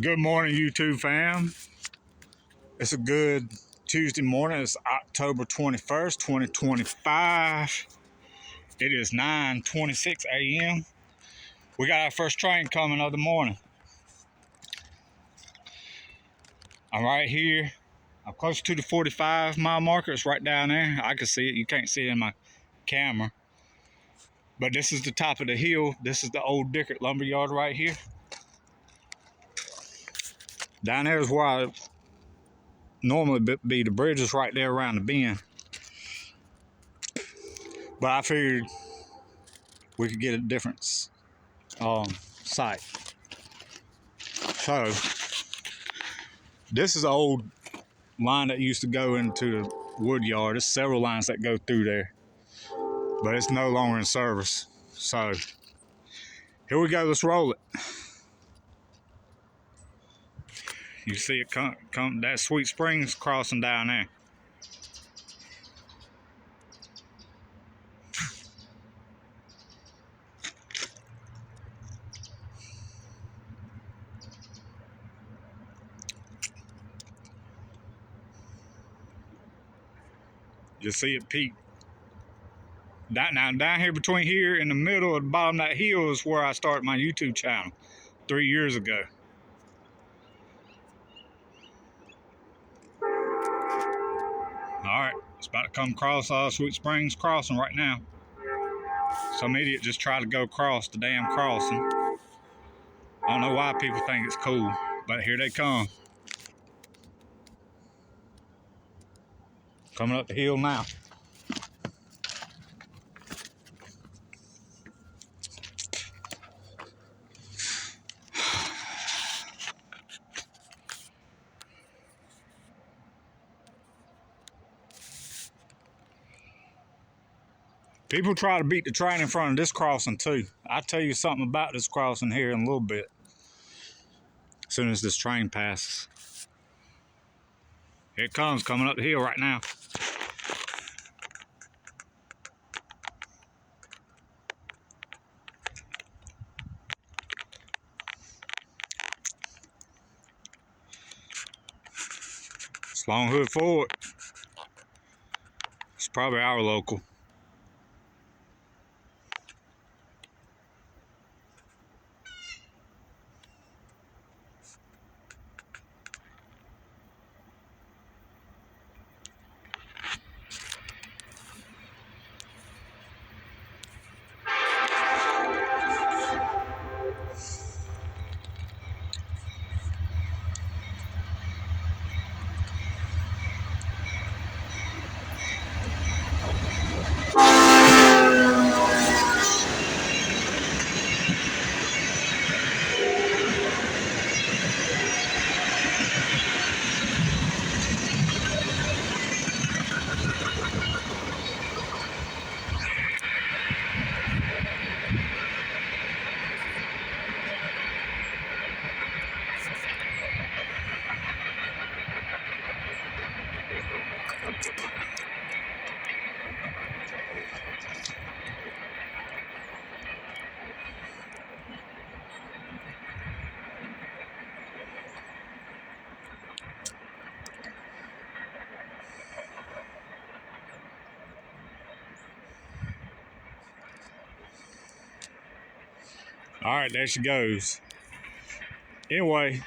Good morning, YouTube fam. It's a good Tuesday morning. It's October 21st, 2025. It is 9:26 a.m. We got our first train coming of the morning. I'm right here. I'm close to the 45-mile marker. It's right down there. I can see it. You can't see it in my camera. But this is the top of the hill. This is the old Dickert lumberyard right here. Down there is where I normally be. The bridge is right there around the bend. But I figured we could get a different site. So this is an old line that used to go into the wood yard. There's several lines that go through there, but it's no longer in service. So here we go. Let's roll it. You see it come that Sweet Springs crossing down there. You see it peak. Now down here between here and the middle of the bottom of that hill is where I started my YouTube channel 3 years ago. All right, it's about to come across Sweet Springs crossing right now. Some idiot just tried to go across the damn crossing. I don't know why people think it's cool, but here they come. Coming up the hill now. People try to beat the train in front of this crossing too. I'll tell you something about this crossing here in a little bit. As soon as this train passes. Here it comes, coming up the hill right now. It's Long Hood Foward. It's probably our local. All right, there she goes. Anyway,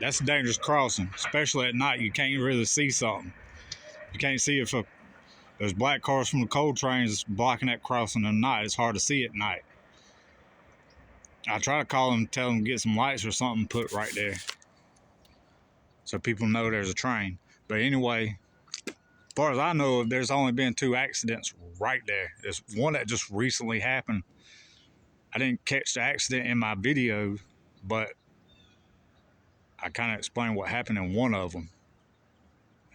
that's a dangerous crossing, especially at night. You can't really see something. You can't see if there's black cars from the coal trains blocking that crossing at night. It's hard to see at night. I try to call them, tell them to get some lights or something put right there so people know there's a train. But anyway, as far as I know, there's only been 2 accidents right there. There's one that just recently happened. I didn't catch the accident in my video, but I kind of explained what happened in one of them.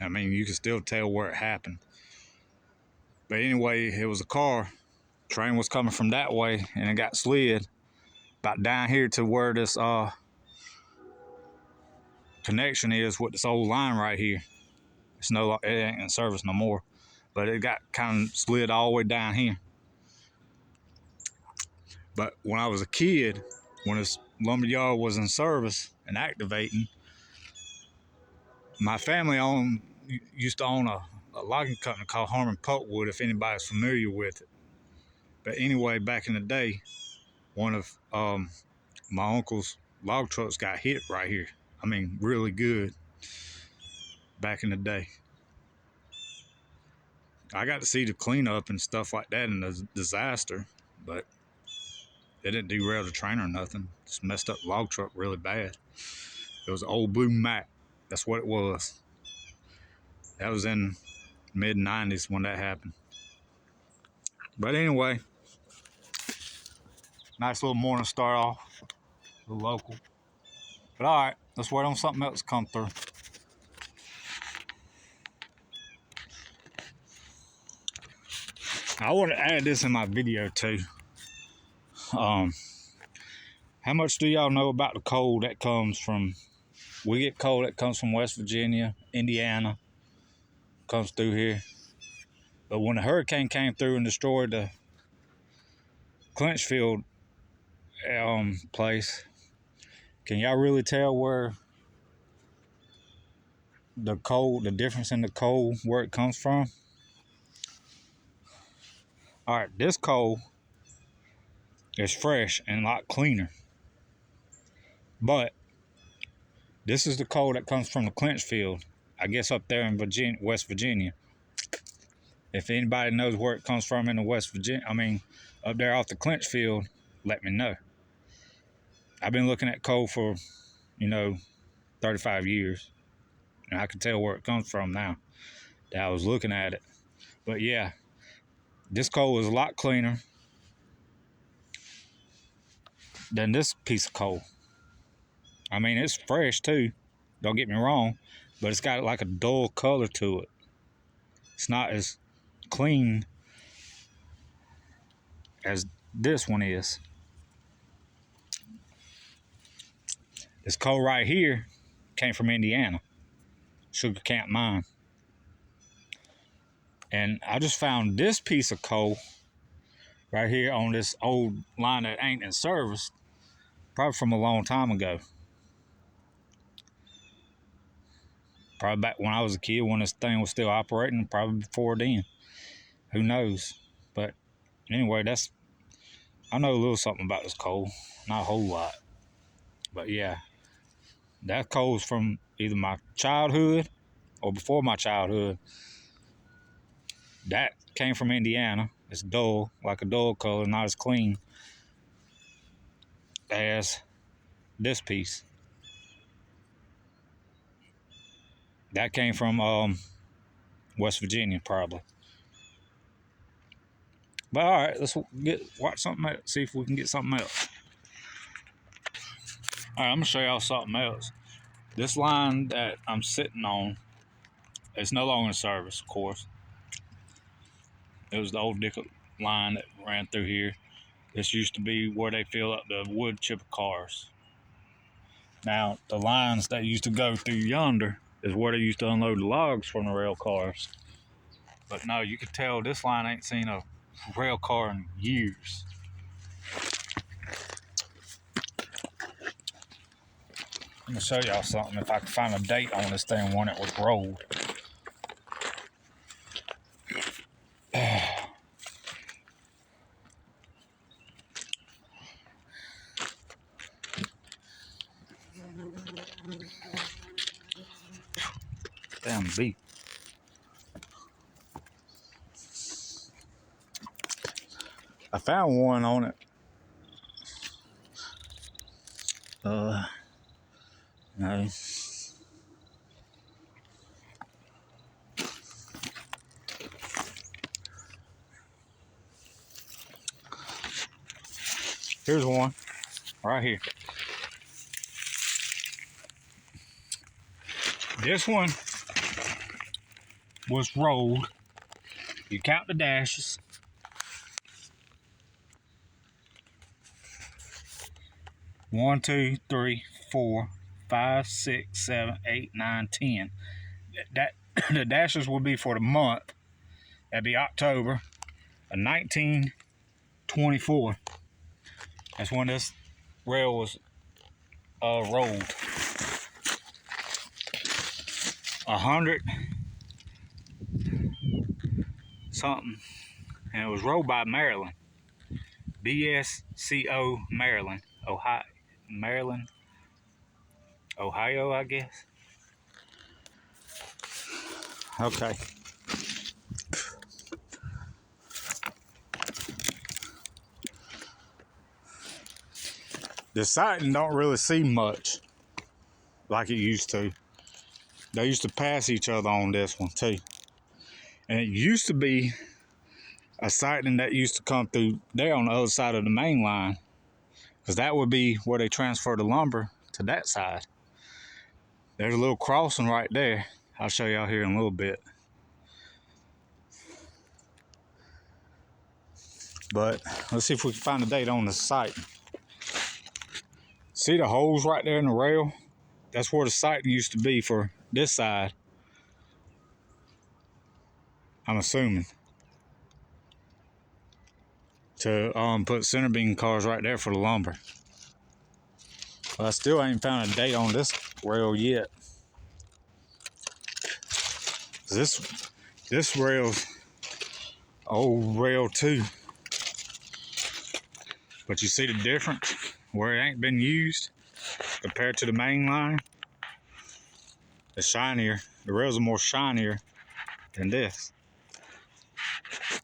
I mean, you can still tell where it happened. But anyway, it was a car. Train was coming from that way, and it got slid about down here to where this connection is with this old line right here. It ain't in service no more, but it got kind of slid all the way down here. But when I was a kid, when this lumberyard was in service and activating, my family used to own a logging company called Harmon Pulpwood, if anybody's familiar with it. But anyway, back in the day, one of my uncle's log trucks got hit right here. I mean, really good back in the day. I got to see the cleanup and stuff like that in the disaster, but it didn't derail the train or nothing. Just messed up the log truck really bad. It was an old blue Mac. That's what it was. That was in mid-90s when that happened. But anyway, nice little morning start off. A little local. But all right, let's wait on something else to come through. I want to add this in my video too. How much do y'all know about the coal that comes from, we get coal that comes from West Virginia, Indiana, comes through here. But when the hurricane came through and destroyed the Clinchfield place, can y'all really tell where the coal, the difference in the coal, where it comes from? All right, this coal is fresh and a lot cleaner. But this is the coal that comes from the Clinchfield, I guess up there in Virginia, West Virginia. If anybody knows where it comes from in the West Virginia, up there off the Clinchfield, let me know. I've been looking at coal for, 35 years. And I can tell where it comes from now that I was looking at it. But yeah, this coal is a lot cleaner than this piece of coal. I mean, it's fresh too, don't get me wrong, but it's got like a dull color to it. It's not as clean as this one is. This coal right here came from Indiana, Sugar Camp Mine. And I just found this piece of coal right here on this old line that ain't in service, probably from a long time ago. Probably back when I was a kid, when this thing was still operating, probably before then. Who knows? But anyway, I know a little something about this coal. Not a whole lot. But yeah, that coal's from either my childhood or before my childhood. That came from Indiana. It's dull, like a dull color, not as clean as this piece. That came from West Virginia, probably. But all right, let's watch something else, see if we can get something else. All right, I'm gonna show y'all something else. This line that I'm sitting on is no longer in service, of course. It was the old Dickett line that ran through here. This used to be where they fill up the wood chipper cars. Now, the lines that used to go through yonder is where they used to unload the logs from the rail cars. But no, you can tell this line ain't seen a rail car in years. I'm gonna show y'all something if I can find a date on this thing when it was rolled. Damn beef. I found one on it. No. Here's one right here. This one was rolled. You count the dashes. 1, 2, 3, 4, 5, 6, 7, 8, 9, 10. That the dashes will be for the month. That'd be October of 1924. That's when this rail was rolled. 100 something, and it was rolled by Maryland. BSCO Maryland, Ohio, I guess. Okay. The sighting don't really see much like it used to. They used to pass each other on this one too. And it used to be a sighting that used to come through there on the other side of the main line, because that would be where they transfer the lumber to that side. There's a little crossing right there. I'll show y'all here in a little bit. But let's see if we can find a date on the site. See the holes right there in the rail? That's where the sighting used to be for this side, I'm assuming. To put center beam cars right there for the lumber. But I still ain't found a date on this rail yet. This rail's old rail too. But you see the difference where it ain't been used compared to the main line? It's shinier. The rails are more shinier than this.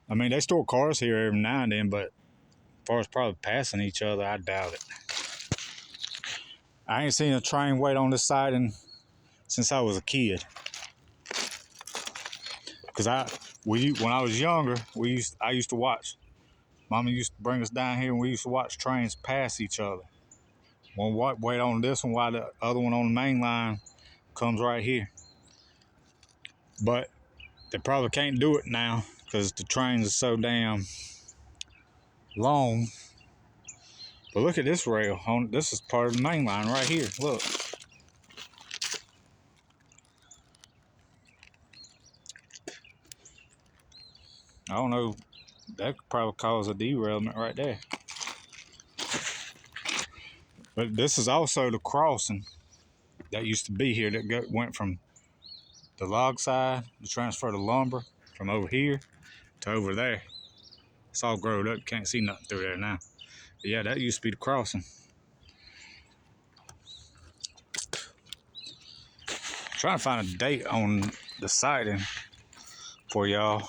I mean, they store cars here every now and then, but as far as probably passing each other, I doubt it. I ain't seen a train wait on this siding since I was a kid. Cause when I was younger, I used to watch. Mama used to bring us down here, and we used to watch trains pass each other. One wait on this one while the other one on the main line comes right here. But they probably can't do it now because the trains are so damn long. But look at this rail. This is part of the main line right here. Look. I don't know. That could probably cause a derailment right there. But this is also the crossing that used to be here that went from the log side to transfer the lumber from over here to over there. It's all grown up. You can't see nothing through there now. But yeah, that used to be the crossing. Trying to find a date on the siding for y'all.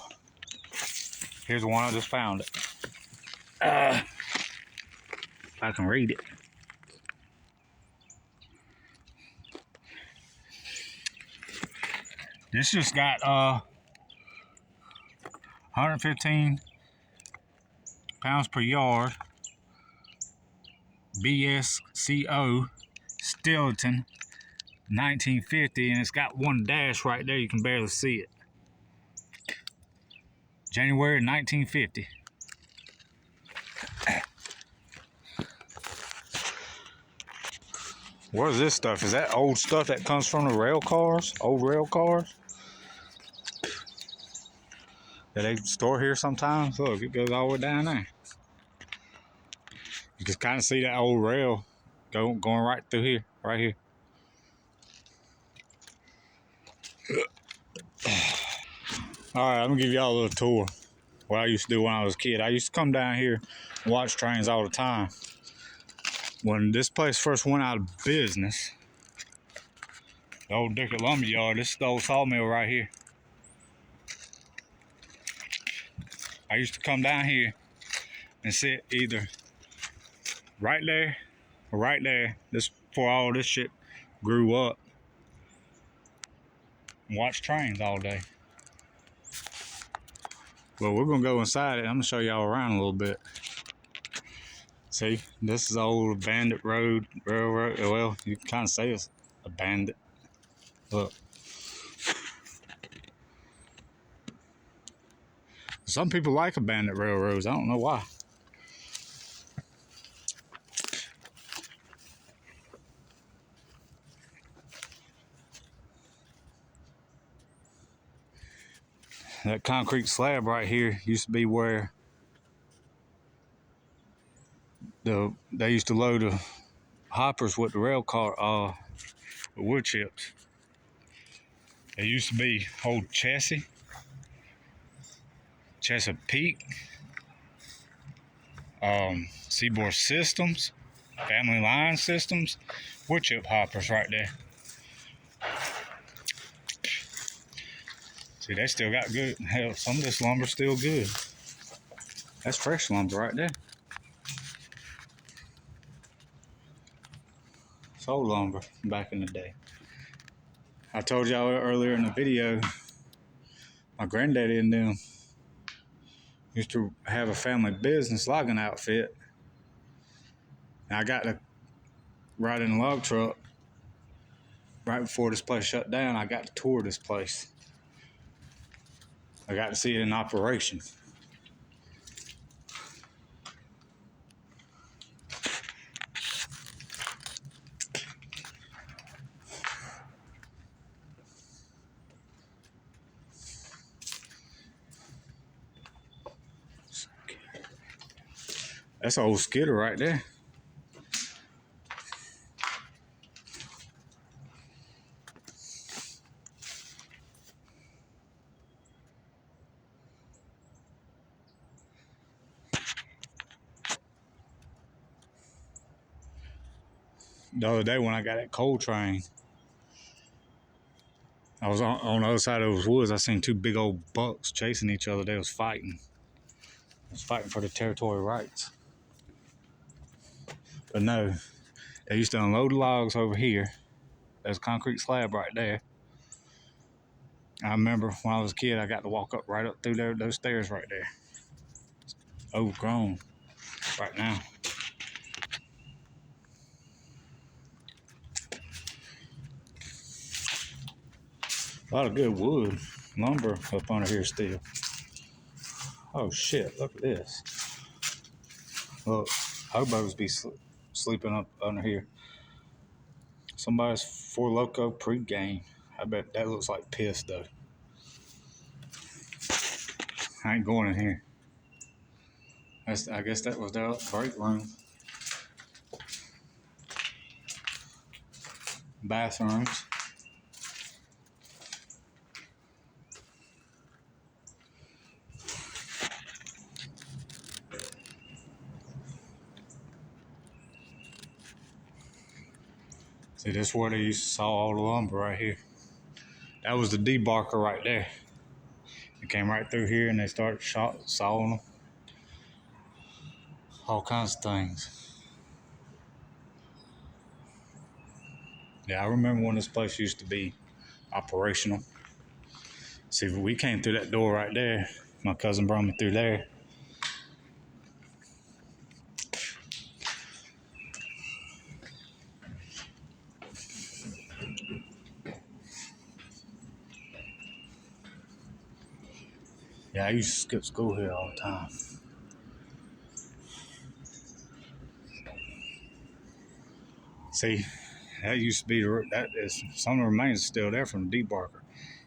Here's the one I just found it. If I can read it. This just got 115 pounds per yard. BSCO Stilton 1950, and it's got one dash right there. You can barely see it. January 1950. What is this stuff? Is that old stuff that comes from the rail cars? Old rail cars? That they store here sometimes? Look, it goes all the way down there. You can kind of see that old rail going right through here, right here. All right, I'm gonna give y'all a little tour. What I used to do when I was a kid. I used to come down here and watch trains all the time. When this place first went out of business, the old Dickett Lumber Yard, this is the old sawmill right here. I used to come down here and sit either right there or right there. This before all this shit grew up. And watch trains all day. Well, we're gonna go inside it. I'm gonna show y'all around a little bit. See, this is old bandit road, railroad. Well, you can kind of say it's a bandit. Look. Some people like abandoned railroads. I don't know why. That concrete slab right here used to be where they used to load hoppers with the rail car, with wood chips. There used to be old Chesapeake, Seaboard Systems, Family Line Systems, wood chip hoppers right there. See, they still got good. Hell, some of this lumber's still good. That's fresh lumber right there. It's old lumber back in the day. I told y'all earlier in the video, my granddaddy and them used to have a family business logging outfit. And I got to ride in a log truck right before this place shut down. I got to tour this place. I got to see it in operation. That's an old skidder right there. The other day when I got that coal train, I was on the other side of those woods. I seen two big old bucks chasing each other. They was fighting. They was fighting for their territory rights. But no, they used to unload the logs over here. There's a concrete slab right there. I remember when I was a kid, I got to walk up right up through there, those stairs right there. It's overgrown right now. A lot of good wood, lumber up under here still. Oh shit, look at this. Look, hobos be sleeping up under here. Somebody's Four Loko pregame. I bet that looks like piss though. I ain't going in here. I guess that was their break room. Bathrooms. See, this is where they used to saw all the lumber right here. That was the debarker right there. It came right through here and they started sawing them. All kinds of things. Yeah, I remember when this place used to be operational. See, we came through that door right there. My cousin brought me through there. Yeah, I used to skip school here all the time. See, that used to be, that is, some of the remains still there from the debarker.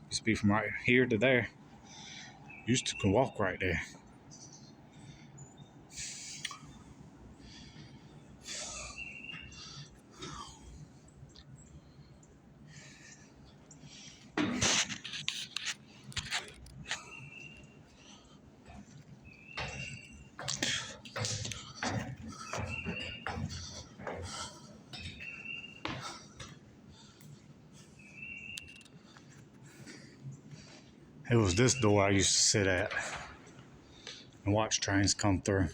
Used to be from right here to there. Used to can walk right there. It was this door I used to sit at and watch trains come through.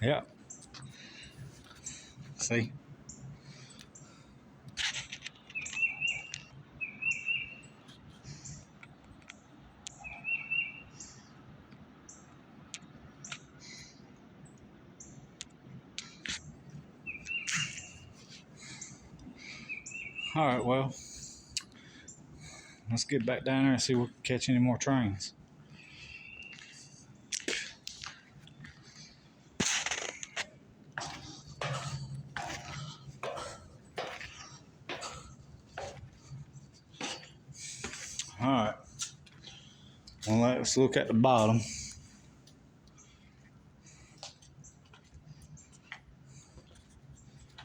Yeah. See? All right, well, let's get back down there and see if we can catch any more trains. All right. Well, let's look at the bottom.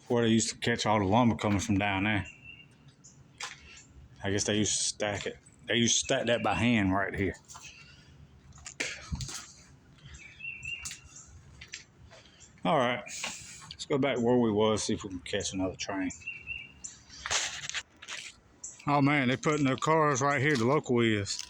Where they used to catch all the lumber coming from down there. I guess they used to stack it. They used to stack that by hand right here. All right, let's go back where we was, see if we can catch another train. Oh man, they're putting their cars right here, the local is.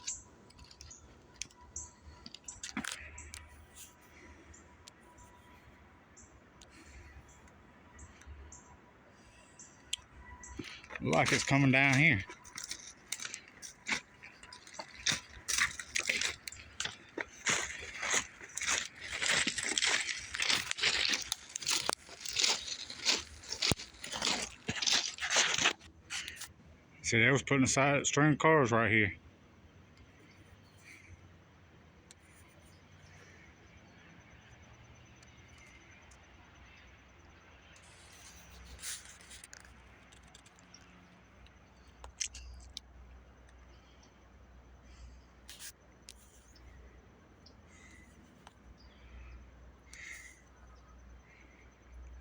Look like it's coming down here. See, they was putting aside string cars right here.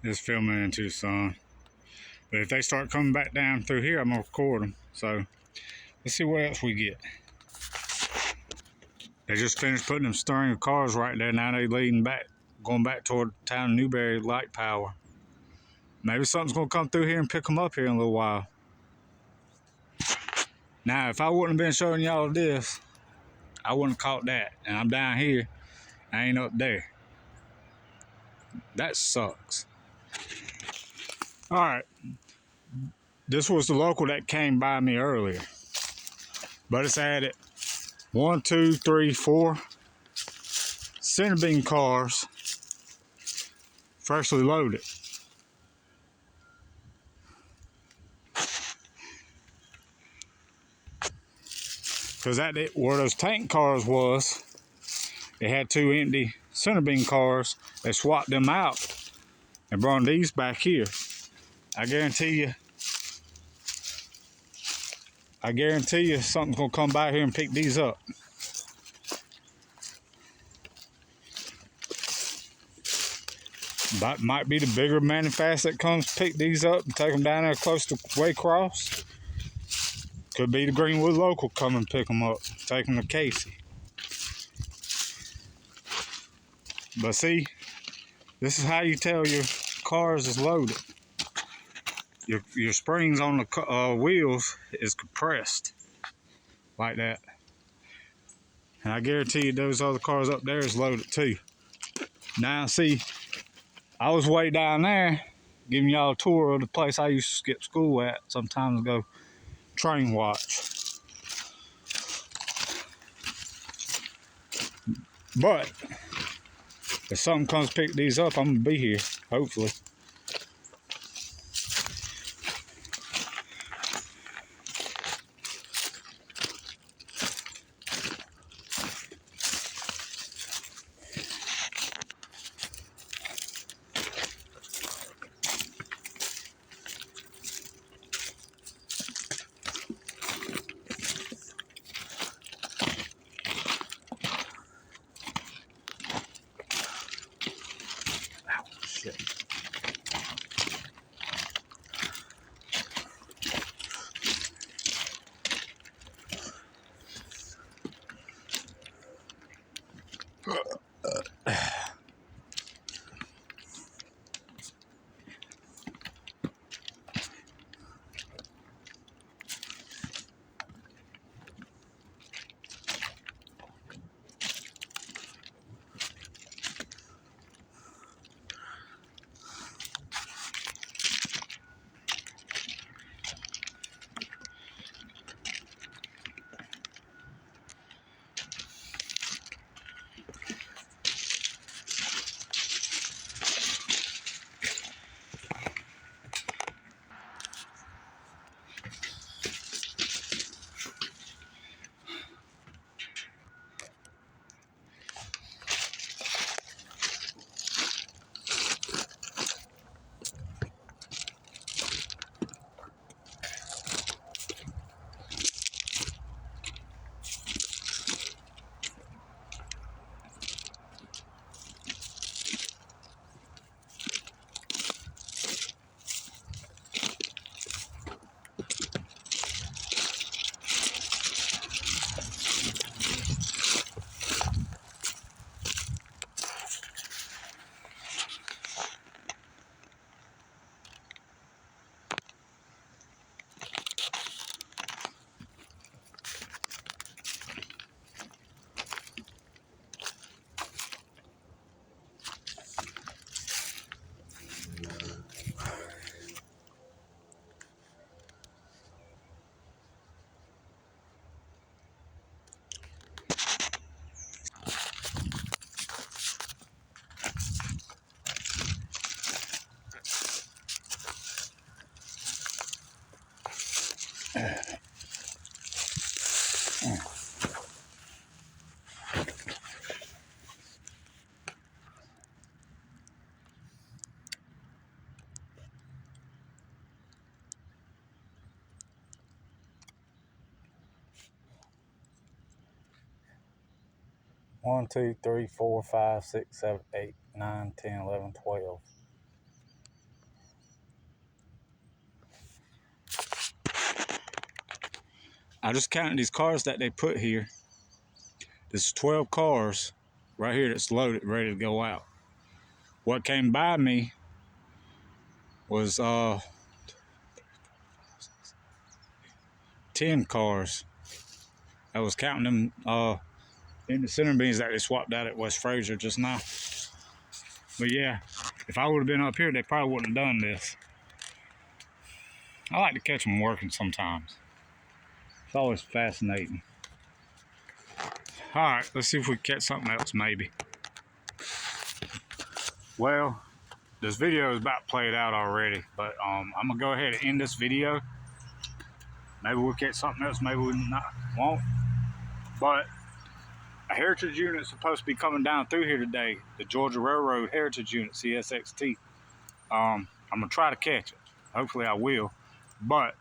Just filming in Tucson. But if they start coming back down through here, I'm gonna record them. So let's see what else we get. They just finished putting them string of cars right there. Now they leading back, going back toward the town of Newberry light power. Maybe something's gonna come through here and pick them up here in a little while. Now, if I wouldn't have been showing y'all this, I wouldn't have caught that. And I'm down here, I ain't up there. That sucks. All right. This was the local that came by me earlier. But it's added 1, 2, 3, 4 center beam cars, freshly loaded. Because where those tank cars was, they had 2 empty center beam cars. They swapped them out and brought these back here. I guarantee you something's gonna come by here and pick these up. That might be the bigger manifest that comes pick these up and take them down there close to Waycross. Could be the Greenwood local come and pick them up, take them to Casey. But see, this is how you tell your cars is loaded. Your springs on the wheels is compressed like that. And I guarantee you those other cars up there is loaded too. Now see, I was way down there giving y'all a tour of the place I used to skip school at some time ago, train watch. But if something comes pick these up, I'm gonna be here, hopefully. 1, 2, 3, 4, 5, 6, 7, 8, 9, 10, 11, 12. I just counted these cars that they put here. There's 12 cars right here that's loaded, ready to go out. What came by me was 10 cars. I was counting them in the center beans that they swapped out at West Fraser just now. But yeah, if I would have been up here, they probably wouldn't have done this. I like to catch them working sometimes. It's always fascinating. All right, let's see if we catch something else maybe. Well, this video is about played out already, but I'm gonna go ahead and end this video. Maybe we'll catch something else, maybe we won't. But a heritage unit is supposed to be coming down through here today, the Georgia Railroad Heritage Unit, CSXT. I'm gonna try to catch it. Hopefully I will. But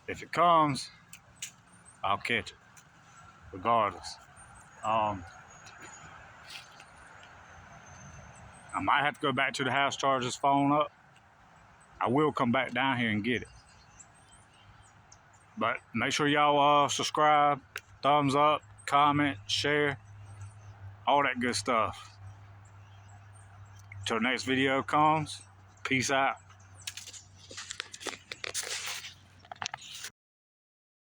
if it comes, I'll catch it, regardless. I might have to go back to the house, charge this phone up. I will come back down here and get it. But make sure y'all subscribe, thumbs up, comment, share, all that good stuff. Till the next video comes, peace out.